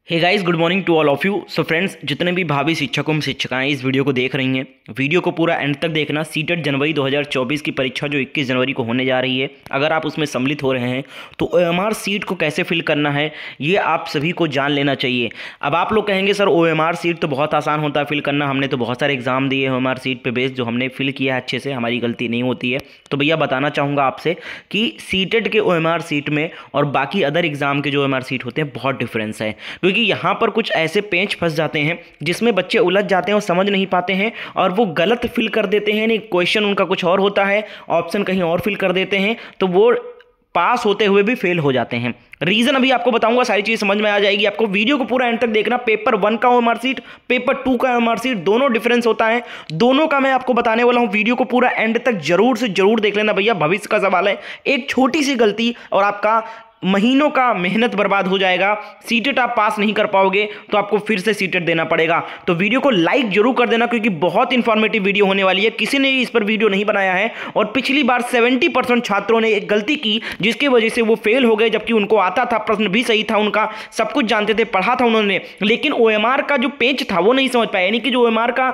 Hey guys, good morning to all of you. So friends, जितने भी भावी शिक्षकों में शिक्षिकाएं इस वीडियो को देख रही हैं, वीडियो को पूरा एंड तक देखना। सीटेट जनवरी 2024 की परीक्षा जो 21 जनवरी को होने जा रही है, अगर आप उसमें सम्मिलित हो रहे हैं तो OMR सीट को कैसे फिल करना है ये आप सभी को जान लेना चाहिए। अब आप लोग कहेंगे सर OMR सीट तो बहुत आसान होता है फिल करना, हमने तो बहुत सारे एग्जाम दिए OMR सीट पे बेस, जो हमने फिल किया है अच्छे से, हमारी गलती नहीं होती है। तो भैया बताना चाहूँगा आपसे कि सीटेट के OMR सीट में और बाकी अदर एग्जाम के जो OMR सीट होते हैं बहुत डिफरेंस है, क्योंकि यहाँ पर कुछ ऐसे पेंच फंस जाते हैं जिसमें बच्चे उलझ जाते हैं और समझ नहीं पाते हैं और वो गलत फिल कर देते हैं। नहीं, क्वेश्चन उनका कुछ और होता है, ऑप्शन कहीं और फिल कर देते हैं, तो वो पास होते हुए भी फेल हो जाते हैं। रीजन अभी आपको बताऊंगा, सारी चीज समझ में आ जाएगी आपको। वीडियो को पूरा एंड तक देखना। पेपर 1 का OMR सीट, पेपर 2 का OMR सीट, दोनों डिफरेंस होता है, दोनों का मैं आपको बताने वाला हूं। वीडियो को पूरा एंड तक जरूर से जरूर देख लेना भैया, भविष्य का सवाल है। एक छोटी सी गलती और आपका महीनों का मेहनत बर्बाद हो जाएगा। सीटेट आप पास नहीं कर पाओगे तो आपको फिर से सीटेट देना पड़ेगा। तो वीडियो को लाइक जरूर कर देना, क्योंकि बहुत इंफॉर्मेटिव वीडियो होने वाली है। किसी ने इस पर वीडियो नहीं बनाया है और पिछली बार 70% छात्रों ने एक गलती की जिसकी वजह से वो फेल हो गए, जबकि उनको आता था, प्रश्न भी सही था उनका, सब कुछ जानते थे, पढ़ा था उन्होंने, लेकिन OMR का जो पेज था वो नहीं समझ पाया, यानी कि जो OMR का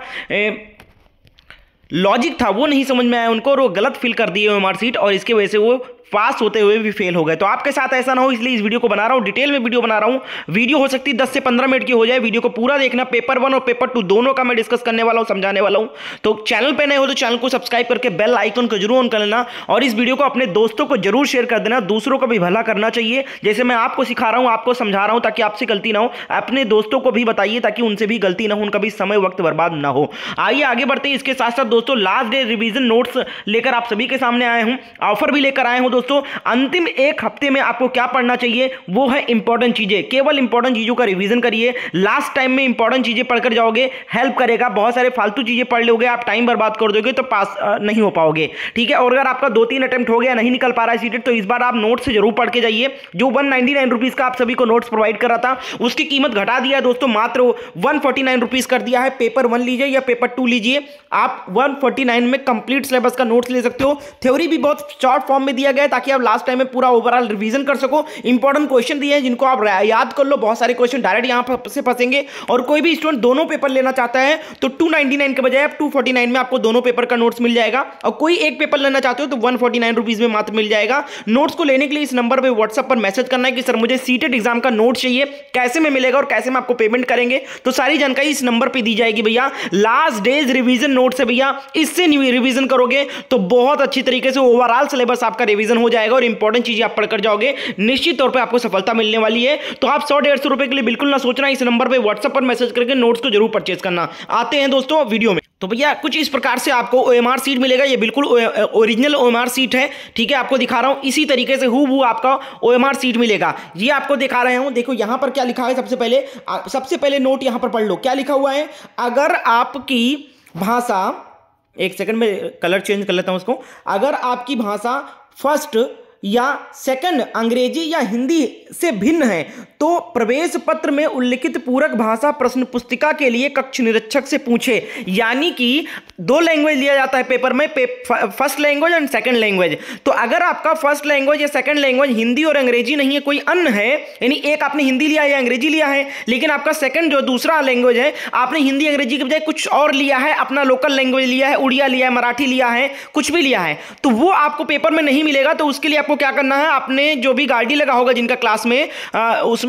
लॉजिक था वो नहीं समझ में आया उनको और वो गलत फिल कर दिए OMR सीट, और इसकी वजह से वो पास होते हुए भी फेल हो गए। तो आपके साथ ऐसा ना हो, इसलिए इस वीडियो को बना रहा हूं, डिटेल में वीडियो बना रहा हूं। वीडियो हो सकती है 10 से 15 मिनट की हो जाए, वीडियो को पूरा देखना। पेपर 1 और पेपर 2 दोनों का मैं डिस्कस करने वाला हूं, समझाने वाला हूं। तो चैनल पे नए हो तो चैनल को सब्सक्राइब करके बेल आइकन को जरूर ऑन कर लेना और इस वीडियो को अपने दोस्तों को जरूर शेयर कर देना। दूसरों को भी भला करना चाहिए, जैसे मैं आपको सिखा रहा हूं, आपको समझा रहा हूं, ताकि आपसे गलती ना हो। अपने दोस्तों को भी बताइए ताकि उनसे भी गलती ना हो, उनका भी समय वक्त बर्बाद ना हो। आइए आगे बढ़ते हैं। इसके साथ साथ दोस्तों लास्ट डे रिवीजन नोट्स लेकर आप सभी के सामने आए हूं, ऑफर भी लेकर आए हूं दोस्तों। अंतिम एक हफ्ते में आपको क्या पढ़ना चाहिए वो है इंपॉर्टेंट चीजें। केवल इंपॉर्टेंट चीजों का रिवीजन करिए। लास्ट टाइम में इंपॉर्टेंट चीजें पढ़कर जाओगे, हेल्प करेगा। बहुत सारे फालतू चीजें पढ़ लोगे, आप टाइम बर्बाद कर दोगे तो पास नहीं हो पाओगे, ठीक है। और अगर आपका 2-3 अटेम्प्ट हो गया, नहीं निकल पा रहा है सीटेट, तो इस बार आप नोट्स से जरूर पढ़ के जाइए। जो 199 रुपीज का आप सभी को नोट्स प्रोवाइड कर रहा था, उसकी कीमत घटा दिया है दोस्तों, मात्र 149 रुपीज कर दिया है। पेपर 1 लीजिए या पेपर 2 लीजिए, आप 149 में कंप्लीट सिलेबस का नोट्स ले सकते हो। थ्योरी भी बहुत शॉर्ट फॉर्म में दिया गया है ताकि आप लास्ट टाइम में पूरा ओवरऑल रिवीजन कर सको। इंपॉर्टेंट क्वेश्चन दिए हैं जिनको आप याद कर लो। बहुत सारे क्वेश्चन डायरेक्ट यहां से फंसेंगे, और कोई भी स्टूडेंट दोनों पेपर लेना चाहता है तो 299 के बजाय आप 249 में आपको दोनों पेपर का नोट्स मिल जाएगा। और कोई एक पेपर लेना चाहते हो तो 149 रुपीज में मात्र मिल जाएगा। नोट्स को लेने के लिए इस नंबर पर व्हाट्सएप पर मैसेज करना है कि सर मुझे सीटेट एग्जाम का नोट चाहिए, कैसे में मिलेगा और कैसे में आपको पेमेंट करेंगे, तो सारी जानकारी इस नंबर पर दी जाएगी भैया। लास्ट डेज रिवीजन नोट्स है भैया, इससे रिवीजन करोगे तो बहुत अच्छी तरीके से ओवरऑल सिलेबस आपका रिवीजन हो जाएगा और इंपॉर्टेंट चीजें आप पढ़कर जाओगे। निश्चित तौर पे आपको सफलता मिलने वाली है। तो आप 100-150 रुपए के लिए बिल्कुल ना सोचना, इस नंबर पे व्हाट्सएप पर मैसेज करके नोट्स को जरूर परचेज करना। आते हैं दोस्तों वीडियो में। तो भैया कुछ इस प्रकार से आपको OMR सीट मिलेगा। ये बिल्कुल ओरिजिनल OMR सीट है, ठीक है। आपको दिखा रहा हूं, इसी तरीके से हूबहू आपका OMR सीट मिलेगा। ये आपको दिखा रहे हूं, देखो यहां पर क्या लिखा है। सबसे पहले नोट यहां पर पढ़ लो, क्या लिखा हुआ है। अगर आपकी भाषा, एक सेकंड में कलर चेंज कर लेता हूं उसको। अगर आपकी भाषा फर्स्ट या सेकंड अंग्रेजी या हिंदी से भिन्न है तो प्रवेश पत्र में उल्लिखित पूरक भाषा प्रश्न पुस्तिका के लिए कक्ष निरीक्षक से पूछे। यानी कि 2 लैंग्वेज लिया जाता है पेपर में, first language and second language. तो अगर आपका फर्स्ट लैंग्वेज या सेकंड लैंग्वेज हिंदी और अंग्रेजी नहीं है, कोई अन्य है, यानी एक आपने हिंदी लिया है या अंग्रेजी लिया है, लेकिन आपका सेकंड जो दूसरा लैंग्वेज है आपने हिंदी अंग्रेजी के बजाय कुछ और लिया है, अपना लोकल लैंग्वेज लिया है, उड़िया लिया है, मराठी लिया है, कुछ भी लिया है, तो वो आपको पेपर में नहीं मिलेगा। तो उसके लिए आपको क्या करना है, आपने जो भी गार्डी लगा होगा जिनका क्लास में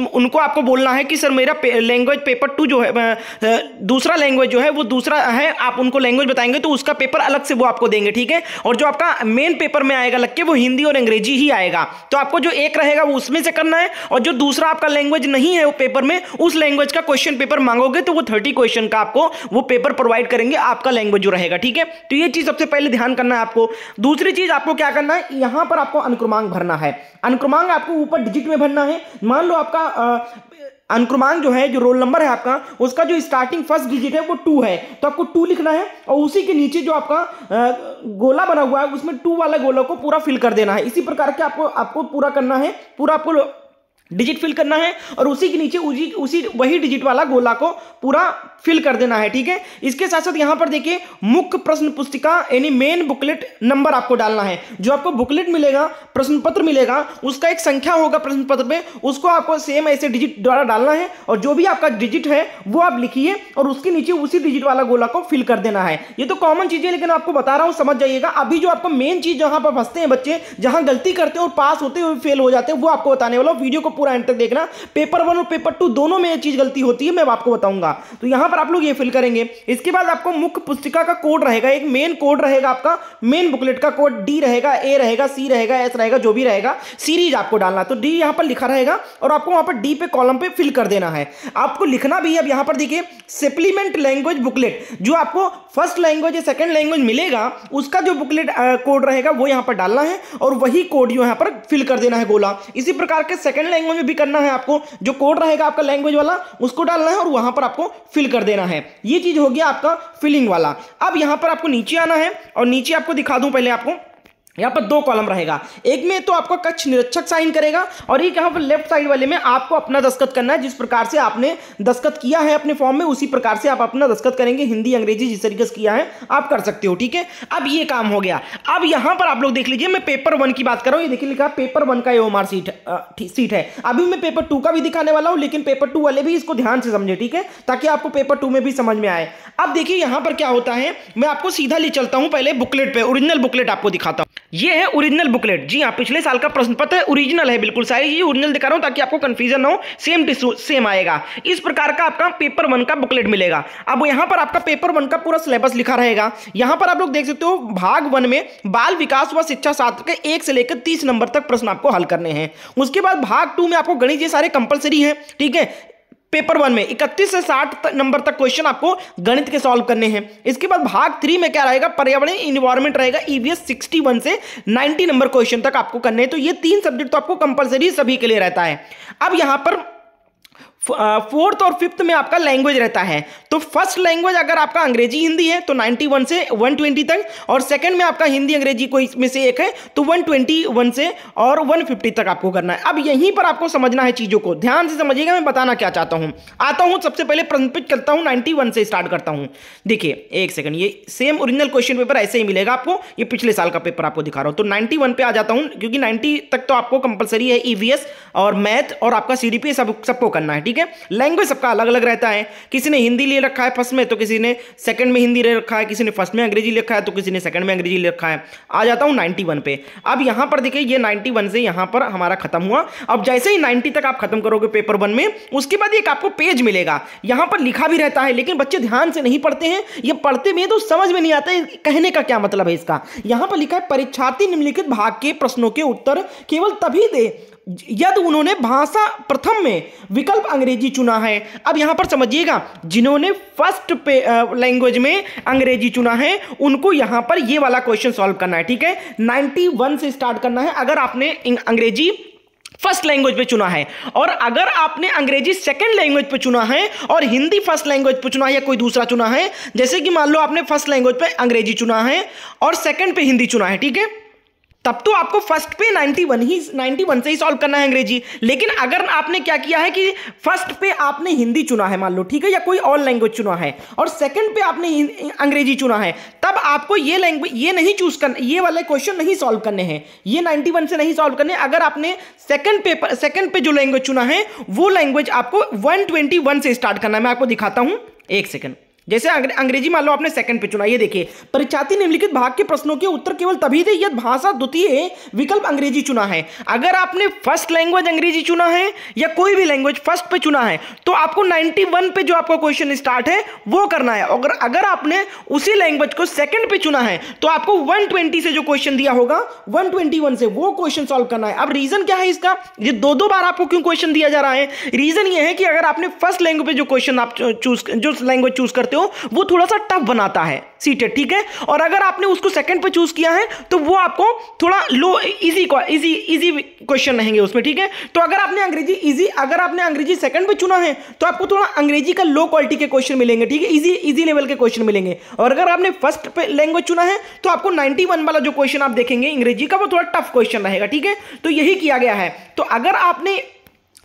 उनको आपको बोलना है कि सर मेरा लैंग्वेज पेपर 2 जो है, दूसरा लैंग्वेज जो है वो दूसरा है। आप उनको लैंग्वेज बताएंगे तो उसका पेपर अलग से वो आपको देंगे, ठीक है। और जो आपका मेन पेपर में आएगा लग के वो हिंदी और अंग्रेजी ही आएगा। तो आपको जो एक रहेगा वो उसमें से करना है, और जो दूसरा आपका लैंग्वेज नहीं है वो पेपर में, उस लैंग्वेज का क्वेश्चन पेपर मांगोगे तो वो 30 क्वेश्चन का आपको वो पेपर प्रोवाइड करेंगे, आपका लैंग्वेज जो रहेगा, ठीक है। तो ये चीज सबसे पहले ध्यान करना है आपको। दूसरी चीज आपको क्या करना है, यहां पर आपको अनुक्रमांक भरना है। अनुक्रमांक आपको ऊपर डिजिट में भरना है। मान लो आपका अनुक्रमांक जो है, जो रोल नंबर है आपका, उसका जो स्टार्टिंग फर्स्ट डिजिट है वो 2 है, तो आपको 2 लिखना है। और उसी के नीचे जो आपका गोला बना हुआ है उसमें 2 वाला गोला को पूरा फिल कर देना है। इसी प्रकार के आपको पूरा करना है, पूरा आपको डिजिट फिल करना है और उसी के नीचे उसी वही डिजिट वाला गोला को पूरा फिल कर देना है। ठीक है, इसके साथ साथ यहां पर देखिए मुख्य प्रश्न पुस्तिका यानी मेन बुकलेट नंबर आपको डालना है। जो आपको बुकलेट मिलेगा, प्रश्न पत्र मिलेगा, उसका एक संख्या होगा प्रश्न पत्र पे, उसको आपको सेम ऐसे डिजिट द्वारा डालना है और जो भी आपका डिजिट है वो आप लिखिए और उसके नीचे उसी डिजिट वाला गोला को फिल कर देना है। ये तो कॉमन चीज है लेकिन आपको बता रहा हूं, समझ जाइएगा। अभी जो आपको मेन चीज जहां पर फंसते हैं बच्चे, जहां गलती करते हैं और पास होते हुए फेल हो जाते हैं, वो आपको बताने वाला हूं। वीडियो को पूरा एंड तक देखना। पेपर 1 और पेपर 2 दोनों में ये चीज गलती होती है, मैं आपको बताऊंगा। तो यहां पर आप लोग ये फिल करेंगे। इसके बाद आपको मुख्य पुस्तिका का कोड रहेगा, एक मेन कोड रहेगा आपका, मेन बुकलेट का कोड डी रहेगा, ए रहेगा, सी रहेगा, एस रहेगा, जो भी रहेगा, सीरीज आपको डालना। तो डी यहां पर लिखा रहेगा और आपको वहां पर डी पे कॉलम पे फिल कर देना है। आपको लिखना भी है। अब यहां पर देखिए सप्लीमेंट लैंग्वेज बुकलेट, जो आपको फर्स्ट लैंग्वेज या सेकंड लैंग्वेज मिलेगा उसका जो बुकलेट कोड रहेगा वो यहां पर डालना है और वही कोड जो यहां पर फिल कर देना है गोला। इसी प्रकार के सेकंड लैंग्वेज में भी करना है आपको। जो कोड रहेगा आपका लैंग्वेज वाला उसको डालना है और वहां पर आपको फिल कर देना है। ये चीज हो गया आपका फिलिंग वाला। अब यहां पर आपको नीचे आना है और नीचे आपको दिखा दूं पहले आपको, यहाँ पर 2 कॉलम रहेगा। एक में तो आपका कक्ष निरीक्षक साइन करेगा और एक यहाँ पर लेफ्ट साइड वाले में आपको अपना दस्तखत करना है। जिस प्रकार से आपने दस्तखत किया है अपने फॉर्म में उसी प्रकार से आप अपना दस्तखत करेंगे। हिंदी अंग्रेजी जिस तरीके से किया है आप कर सकते हो। ठीक है, अब ये काम हो गया। अब यहाँ पर आप लोग देख लीजिए, मैं पेपर 1 की बात कर रहा हूँ। ये देखिए लिखा पेपर 1 का OMR सीट है। अभी मैं पेपर 2 का भी दिखाने वाला हूँ लेकिन पेपर 2 वाले भी इसको ध्यान से समझे, ठीक है, ताकि आपको पेपर 2 में भी समझ में आए। अब देखिए यहाँ पर क्या होता है, मैं आपको सीधा ले चलता हूँ पहले बुकलेट पे। ओरिजिनल बुकलेट आपको दिखाता हूँ। ये है ओरिजिनल बुकलेट। जी हाँ, पिछले साल का प्रश्न पत्र है, ओरिजिनल है, बिल्कुल सारी चीजें ओरिजिनल दिखा रहा हूं ताकि आपको कंफ्यूजन ना हो। सेम आएगा। इस प्रकार का आपका पेपर 1 का बुकलेट मिलेगा। अब यहां पर आपका पेपर 1 का पूरा सिलेबस लिखा रहेगा। यहां पर आप लोग देख सकते हो भाग 1 में बाल विकास व शिक्षा शास्त्र के 1 से लेकर 30 नंबर तक प्रश्न आपको हल करने हैं। उसके बाद भाग 2 में आपको गणित ये सारे कंपलसरी है। ठीक है, पेपर 1 में 31 से 60 नंबर तक क्वेश्चन आपको गणित के सॉल्व करने हैं। इसके बाद भाग 3 में क्या रहेगा, पर्यावरण इन्वायरमेंट रहेगा। EVS 61 से 90 नंबर क्वेश्चन तक आपको करने हैं। तो ये 3 सब्जेक्ट तो आपको कंपलसरी सभी के लिए रहता है। अब यहां पर 4th और 5th में आपका लैंग्वेज रहता है। तो फर्स्ट लैंग्वेज अगर आपका अंग्रेजी हिंदी है तो 91 से 120 तक, और सेकंड में आपका हिंदी अंग्रेजी कोई इसमें से एक है तो 121 से और 150 तक आपको करना है। अब यहीं पर आपको समझना है चीजों को, ध्यान से समझिएगा मैं बताना क्या चाहता हूं। आता हूं सबसे पहले प्रश्न करता हूं, 91 से स्टार्ट करता हूं। देखिए एक सेकंड, ये सेम ओरिजिनल क्वेश्चन पेपर ऐसे ही मिलेगा आपको। ये पिछले साल का पेपर आपको दिखा रहा हूं। तो 91 पे आ जाता हूं क्योंकि 90 तक तो आपको कंपलसरी है। EVS और मैथ और आपका CDP सबको करना है। ठीक है, लैंग्वेज सबका अलग अलग रहता है। किसी ने हिंदी ले रखा है फर्स्ट में तो किसी ने सेकंड में हिंदी ले रखा है, किसी ने फर्स्ट में अंग्रेजी ले रखा है तो किसी ने सेकंड में अंग्रेजी ले रखा है। आ जाता हूं 91 पे। अब यहां पर देखिए ये 91 से यहां पर हमारा खत्म हुआ। अब जैसे ही 90 तक आप खत्म करोगे पेपर 1 में, उसके बाद एक आपको पेज मिलेगा। यहां पर लिखा भी रहता है लेकिन बच्चे ध्यान से नहीं पढ़ते हैं। ये पढ़ते में तो समझ में नहीं आता है कहने का क्या मतलब है इसका। यहां पर लिखा है परीक्षार्थी निम्नलिखित भाग के प्रश्नों के उत्तर केवल तभी दे यदि उन्होंने भाषा प्रथम में विकल्प अंग्रेजी चुना है। अब यहां पर समझिएगा, जिन्होंने फर्स्ट लैंग्वेज में अंग्रेजी चुना है उनको यहां पर ये वाला क्वेश्चन सॉल्व करना है। ठीक है, 91 से स्टार्ट करना है अगर आपने अंग्रेजी फर्स्ट लैंग्वेज पे चुना है, और अगर आपने अंग्रेजी सेकंड लैंग्वेज पे चुना है और हिंदी फर्स्ट लैंग्वेज पे चुना है या कोई दूसरा चुना है, जैसे कि मान लो आपने फर्स्ट लैंग्वेज पे अंग्रेजी चुना है और सेकंड पे हिंदी चुना है, ठीक है, तब तो आपको फर्स्ट पे 91 से ही सॉल्व करना है अंग्रेजी। लेकिन अगर आपने क्या किया है कि फर्स्ट पे आपने हिंदी चुना है मान लो, ठीक है, या कोई और लैंग्वेज चुना है और सेकंड पे आपने अंग्रेजी चुना है, तब आपको ये लैंग्वेज ये नहीं चूज करना, ये वाले क्वेश्चन नहीं सॉल्व करने हैं, ये 91 से नहीं सॉल्व करने। अगर आपने सेकंड पे जो लैंग्वेज चुना है वो लैंग्वेज आपको 121 से स्टार्ट करना है। मैं आपको दिखाता हूं, एक सेकंड। जैसे अंग्रेजी मान लो आपने सेकंड पे चुना, ये देखिए परीक्षार्थी निम्नलिखित भाग के प्रश्नों के उत्तर केवल तभी दे यदि भाषा द्वितीय विकल्प अंग्रेजी चुना है। अगर आपने फर्स्ट लैंग्वेज अंग्रेजी चुना है या कोई भी लैंग्वेज फर्स्ट पे चुना है तो आपको 91 पे जो आपका क्वेश्चन स्टार्ट है वो करना है। अगर आपने उसी लैंग्वेज को सेकंड पे चुना है तो आपको 120 से जो क्वेश्चन दिया होगा 121 से वो क्वेश्चन सॉल्व करना है। अब रीजन क्या है इसका, ये दो बार आपको क्यों क्वेश्चन दिया जा रहा है? रीजन ये है कि अगर आपने फर्स्ट लैंग्वेज पे जो क्वेश्चन आप जो लैंग्वेज चूज करते हो वो थोड़ा सा टफ बनाता है सीटेड, ठीक है, और अगर आपने उसको सेकंड पे चूज किया है तो वो आपको थोड़ा लो इजी क्वेश्चन रहेंगे उसमें, ठीक है। तो अगर आपने अंग्रेजी सेकंड पे चुना है तो आपको थोड़ा अंग्रेजी का लो क्वालिटी के क्वेश्चन मिलेंगे, ठीक है, इजी लेवल के क्वेश्चन मिलेंगे। और अगर आपने फर्स्ट पे लैंग्वेज चुना है तो आपको 91 वाला जो क्वेश्चन आप देखेंगे अंग्रेजी का वो थोड़ा टफ क्वेश्चन रहेगा, ठीक है। तो यही किया गया है। तो अगर आपने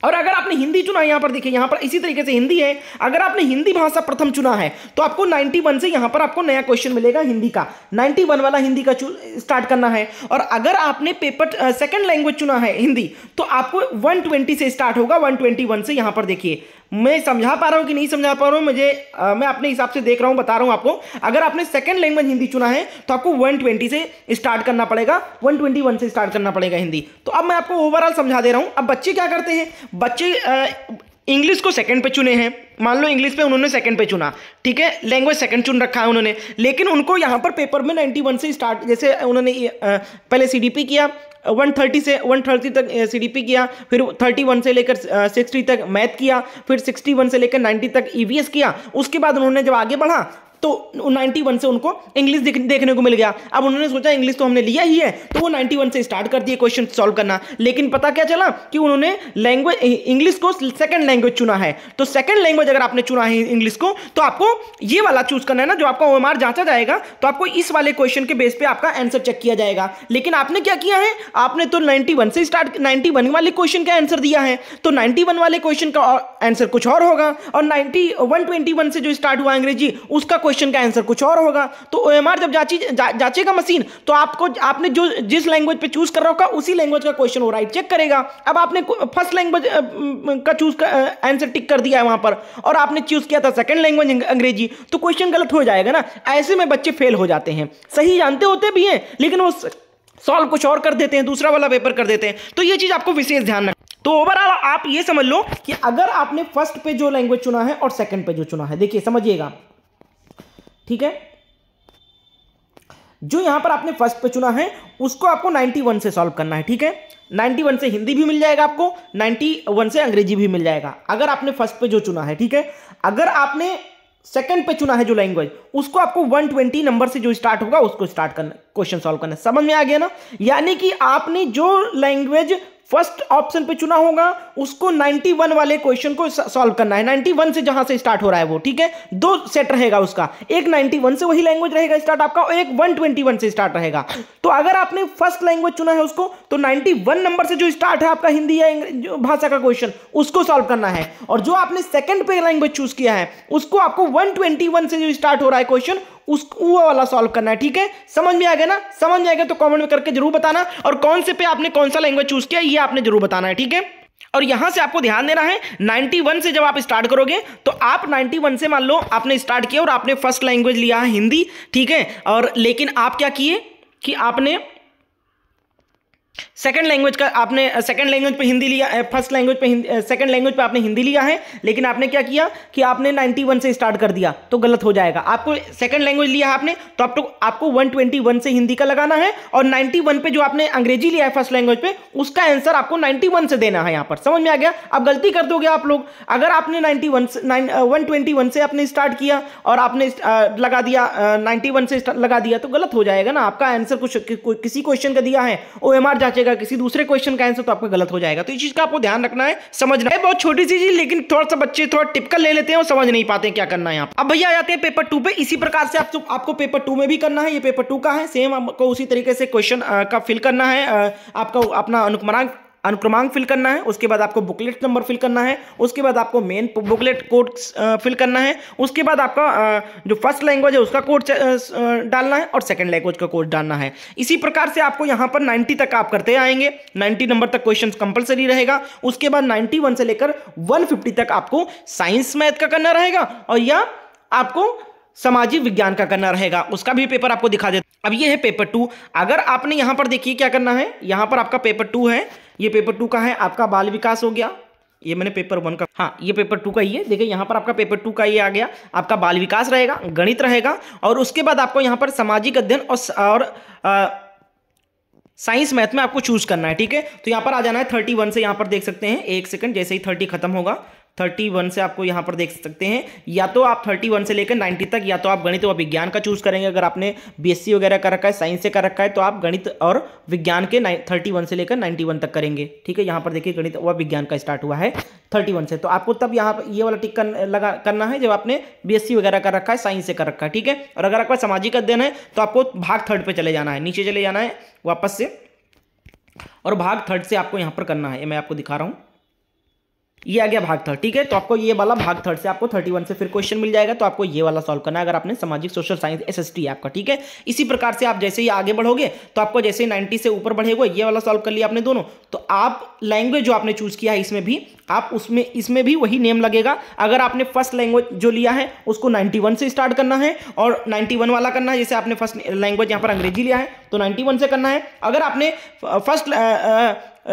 और अगर आपने हिंदी चुना, यहां पर देखिए, यहां पर इसी तरीके से हिंदी है, अगर आपने हिंदी भाषा प्रथम चुना है तो आपको 91 से यहां पर आपको नया क्वेश्चन मिलेगा हिंदी का, 91 वाला हिंदी का स्टार्ट करना है। और अगर आपने पेपर सेकंड लैंग्वेज चुना है हिंदी तो आपको 120 से स्टार्ट होगा, 121 से। यहां पर देखिए मैं समझा पा रहा हूं कि नहीं समझा पा रहा हूं, मैं अपने हिसाब से देख रहा हूं, बता रहा हूं आपको। अगर आपने सेकंड लैंग्वेज हिंदी चुना है तो आपको 120 से स्टार्ट करना पड़ेगा, 121 से स्टार्ट करना पड़ेगा हिंदी। तो अब मैं आपको ओवरऑल समझा दे रहा हूं। अब बच्चे क्या करते हैं, बच्चे इंग्लिश को सेकंड पे चुने हैं, मान लो इंग्लिश पे उन्होंने सेकंड पे चुना, ठीक है, लैंग्वेज सेकंड चुन रखा है उन्होंने, लेकिन उनको यहाँ पर पेपर में 91 से स्टार्ट, जैसे उन्होंने पहले सीडीपी किया 130 तक सीडीपी किया, फिर 31 से लेकर 60 तक मैथ किया, फिर 61 से लेकर 90 तक ईवीएस किया। उसके बाद उन्होंने जब आगे बढ़ा तो 91 से उनको इंग्लिश देखने को मिल गया। अब उन्होंने सोचा इंग्लिश तो हमने लिया ही है, तो वो 91 से स्टार्ट कर दिए क्वेश्चन सॉल्व करना। लेकिन पता क्या चला कि उन्होंने लैंग्वेज इंग्लिश को सेकंड लैंग्वेज चुना है। तो सेकंड लैंग्वेज अगर आपने चुना है इंग्लिश को तो आपको ये वाला चूज करना है ना, जो आपका ओएमआर जांचा जाएगा, तो आपको इस वाले क्वेश्चन के बेस पे आपका आंसर चेक किया जाएगा। लेकिन आपने क्या किया है, आपने तो 91 से स्टार्ट 91 वाले क्वेश्चन का आंसर दिया है, तो 91 वाले क्वेश्चन का आंसर कुछ और होगा, और 121 से जो स्टार्ट हुआ अंग्रेजी उसका क्वेश्चन का आंसर कुछ और होगा। तो ओएमआर जब जांचेगा मशीन तो आपने जो जिस लैंग्वेज पे चूज कर रहा होगा उसी लैंग्वेज का क्वेश्चन वो राइट चेक करेगा। अब आपने फर्स्ट लैंग्वेज का चूज आंसर टिक कर दिया है वहां पर, और आपने चूज किया था सेकंड लैंग्वेज अंग्रेजी, तो क्वेश्चन गलत हो जाएगा ना। ऐसे में बच्चे फेल हो जाते हैं, सही जानते होते भी हैं लेकिन वो सॉल्व कुछ और कर देते हैं, दूसरा वाला पेपर कर देते हैं। तो ये चीज आपको विशेष ध्यान रखना। तो ओवरऑल आप ये समझ लो कि अगर आपने फर्स्ट पे जो लैंग्वेज चुना है और सेकंड पे जो चुना है, देखिए समझिएगा, ठीक है, जो यहां पर आपने फर्स्ट पे चुना है उसको आपको 91 से सॉल्व करना है, ठीक है। 91 से हिंदी भी मिल जाएगा आपको, 91 से अंग्रेजी भी मिल जाएगा अगर आपने फर्स्ट पे जो चुना है, ठीक है। अगर आपने सेकंड पे चुना है जो लैंग्वेज, उसको आपको 120 नंबर से जो स्टार्ट होगा उसको स्टार्ट करना, क्वेश्चन सॉल्व करना। समझ में आ गया ना? यानी कि आपने जो लैंग्वेज फर्स्ट ऑप्शन पे चुना होगा उसको 91 वाले क्वेश्चन को सॉल्व करना है, 91 से जहां से स्टार्ट हो रहा है वो, ठीक है। दो सेट रहेगा उसका, एक 91 से वही लैंग्वेज रहेगा स्टार्ट आपका, और एक 121 से स्टार्ट रहेगा। तो अगर आपने फर्स्ट लैंग्वेज चुना है उसको, तो 91 नंबर से जो स्टार्ट है आपका हिंदी या जो भाषा का क्वेश्चन उसको सॉल्व करना है, और जो आपने सेकंड पे लैंग्वेज चूज किया है उसको आपको 121 से जो स्टार्ट हो रहा है क्वेश्चन वो वाला सॉल्व करना है, ठीक है। समझ में आ गया ना? समझ में आ गया तो कमेंट में करके जरूर बताना, और कौन से पे आपने कौन सा लैंग्वेज चूज किया ये आपने जरूर बताना है, ठीक है। और यहां से आपको ध्यान देना है, 91 से जब आप स्टार्ट करोगे तो आप 91 से मान लो आपने स्टार्ट किया और आपने फर्स्ट लैंग्वेज लिया है हिंदी, ठीक है। और लेकिन आप क्या किए कि आपने सेकंड लैंग्वेज का, आपने सेकंड लैंग्वेज पे हिंदी लिया, फर्स्ट लैंग्वेज पे सेकंड लैंग्वेज पे आपने हिंदी लिया है, लेकिन आपने क्या किया कि आपने 91 से स्टार्ट कर दिया, तो गलत हो जाएगा। आपको सेकंड लैंग्वेज लिया है आपने, तो आपको 121 से हिंदी का लगाना है, और 91 पे जो आपने अंग्रेजी लिया है फर्स्ट लैंग्वेज पे उसका आंसर आपको 91 से देना है। यहां पर समझ में आ गया? अब गलती कर दोगे आप लोग, अगर आपने 121 से आपने स्टार्ट किया और आपने लगा दिया 91 से लगा दिया, तो गलत हो जाएगा ना। आपका आंसर कुछ किसी क्वेश्चन का दिया है, ओएमआर जांचेगा किसी दूसरे क्वेश्चन का आंसर, तो आपका गलत हो जाएगा। तो इस चीज का आपको ध्यान रखना है, समझना है। बहुत छोटी सी चीज, लेकिन थोड़ा सा बच्चे थोड़ा टिपिकल ले लेते हैं और समझ नहीं पाते क्या करना है यहाँ। अब भैया आ जाते हैं पेपर 2 पे। इसी प्रकार से आपको पेपर 2 में भी करना है, ये पेपर 2 का है, सेम आपको उसी तरीके से क्वेश्चन का फिल करना है, आपको अपना अनुक्रमांक फिल करना है, उसके बाद आपको बुकलेट नंबर फिल करना है, उसके बाद आपको मेन बुकलेट कोड फिल करना है, उसके बाद आपका जो फर्स्ट लैंग्वेज है उसका कोड डालना है, और सेकंड लैंग्वेज का कोड डालना है। इसी प्रकार से आपको यहाँ पर 90 तक आप करते आएंगे, 90 नंबर तक क्वेश्चन कंपलसरी रहेगा। उसके बाद 91 से लेकर 150 तक आपको साइंस मैथ का करना रहेगा, और या आपको सामाजिक विज्ञान का करना रहेगा, उसका भी पेपर आपको दिखा देता। अब ये है पेपर 2। अगर आपने यहां पर देखिए क्या करना है, यहां पर आपका पेपर 2 है, ये पेपर 2 का है, आपका बाल विकास हो गया, ये मैंने पेपर 1 का, हाँ ये पेपर 2 का ही है। देखिए यहां पर आपका पेपर 2 का ये आ गया, आपका बाल विकास रहेगा, गणित रहेगा, और उसके बाद आपको यहां पर सामाजिक अध्ययन और साइंस मैथ में आपको चूज करना है, ठीक है। तो यहां पर आ जाना है 31 से, यहां पर देख सकते हैं, एक सेकंड, जैसे ही 30 खत्म होगा 31 से आपको यहां पर देख सकते हैं, या तो आप 31 से लेकर 90 तक, या तो आप गणित और विज्ञान का चूज करेंगे। अगर आपने बीएससी वगैरह कर रखा है, साइंस से कर रखा है, तो आप गणित और विज्ञान के 31 से लेकर 91 तक करेंगे, ठीक है। यहां पर देखिए गणित और विज्ञान का स्टार्ट हुआ है 31 से, तो आपको तब यहाँ पर ये वाला टिक करना है जब आपने बीएससी वगैरह कर रखा है, साइंस से कर रखा है, ठीक है। और अगर आपका सामाजिक अध्ययन है तो आपको भाग 3 पे चले जाना है, नीचे चले जाना है वापस से, और भाग 3 से आपको यहां पर करना है, मैं आपको दिखा रहा हूं। ये आ गया भाग थर्ड, ठीक है। तो आपको ये वाला भाग थर्ड से आपको 31 से फिर क्वेश्चन मिल जाएगा, तो आपको ये वाला सॉल्व करना है अगर आपने सामाजिक सोशल साइंस SST है आपका, ठीक है। इसी प्रकार से आप जैसे ही आगे बढ़ोगे तो आपको जैसे 90 से ऊपर बढ़ेगा, ये वाला सॉल्व कर लिया आपने दोनों, तो आप लैंग्वेज जो आपने चूज किया है इसमें भी आप उसमें इसमें भी वही नेम लगेगा। अगर आपने फर्स्ट लैंग्वेज जो लिया है उसको 91 से स्टार्ट करना है और 91 वाला करना है, जैसे आपने फर्स्ट लैंग्वेज यहाँ पर अंग्रेजी लिया है तो 91 से करना है। अगर आपने फर्स्ट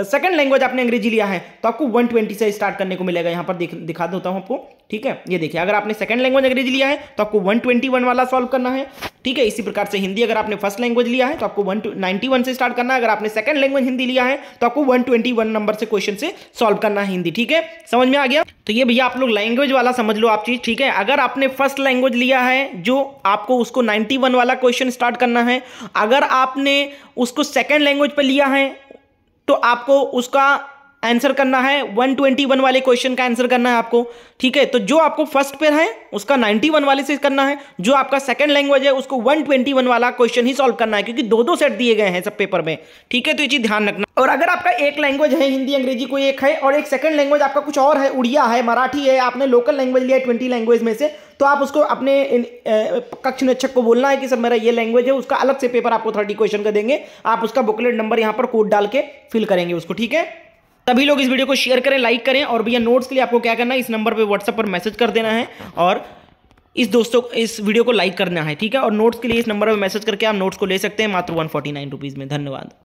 सेकंड लैंग्वेज आपने अंग्रेजी लिया है तो आपको 120 से स्टार्ट करने को मिलेगा। यहाँ पर दिखा देता हूँ आपको, ठीक है। ये देखिए, अगर आपने सेकंड लैंग्वेज अंग्रेजी लिया है तो आपको 121 वाला सॉल्व करना है, ठीक है। इसी प्रकार से हिंदी अगर आपने फर्स्ट लैंग्वेज लिया है तो आपको 191 से स्टार्ट करना है। अगर आपने सेकंड लैंग्वेज हिंदी लिया है तो आपको 121 नंबर से क्वेश्चन से सॉल्व करना है हिंदी, ठीक है। समझ में आ गया? तो ये भैया आप लोग लैंग्वेज वाला समझ लो आप चीज, ठीक है। अगर आपने फर्स्ट लैंग्वेज लिया है जो आपको उसको 91 वाला क्वेश्चन स्टार्ट करना है। अगर आपने उसको सेकंड लैंग्वेज पर लिया है तो आपको उसका आंसर करना है 121 वाले क्वेश्चन का आंसर करना है आपको, ठीक है। तो जो आपको फर्स्ट पे है उसका 91 वाले से करना है, जो आपका सेकंड लैंग्वेज है उसको 121 वाला क्वेश्चन ही सॉल्व करना है, क्योंकि दो दो सेट दिए गए हैं सब पेपर में, ठीक है। तो ये चीज ध्यान रखना। और अगर आपका एक लैंग्वेज है हिंदी अंग्रेजी कोई एक है और एक सेकंड लैंग्वेज आपका कुछ और है, उड़िया है, मराठी है, आपने लोकल लैंग्वेज लिया है 20 लैंग्वेज में से, तो आप उसको अपने कक्ष निरीक्षक को बोलना है कि सर मेरा ये लैंग्वेज है, उसका अलग से पेपर आपको 30 क्वेश्चन का देंगे। आप उसका बुकलेट नंबर यहाँ पर कोड डाल के फिल करेंगे उसको, ठीक है। तभी लोग इस वीडियो को शेयर करें, लाइक करें। और भैया नोट्स के लिए आपको क्या करना है, इस नंबर पे व्हाट्सएप पर मैसेज कर देना है और इस वीडियो को लाइक करना है, ठीक है। और नोट्स के लिए इस नंबर पर मैसेज करके आप नोट्स को ले सकते हैं मात्र 149 रुपीज़ में। धन्यवाद।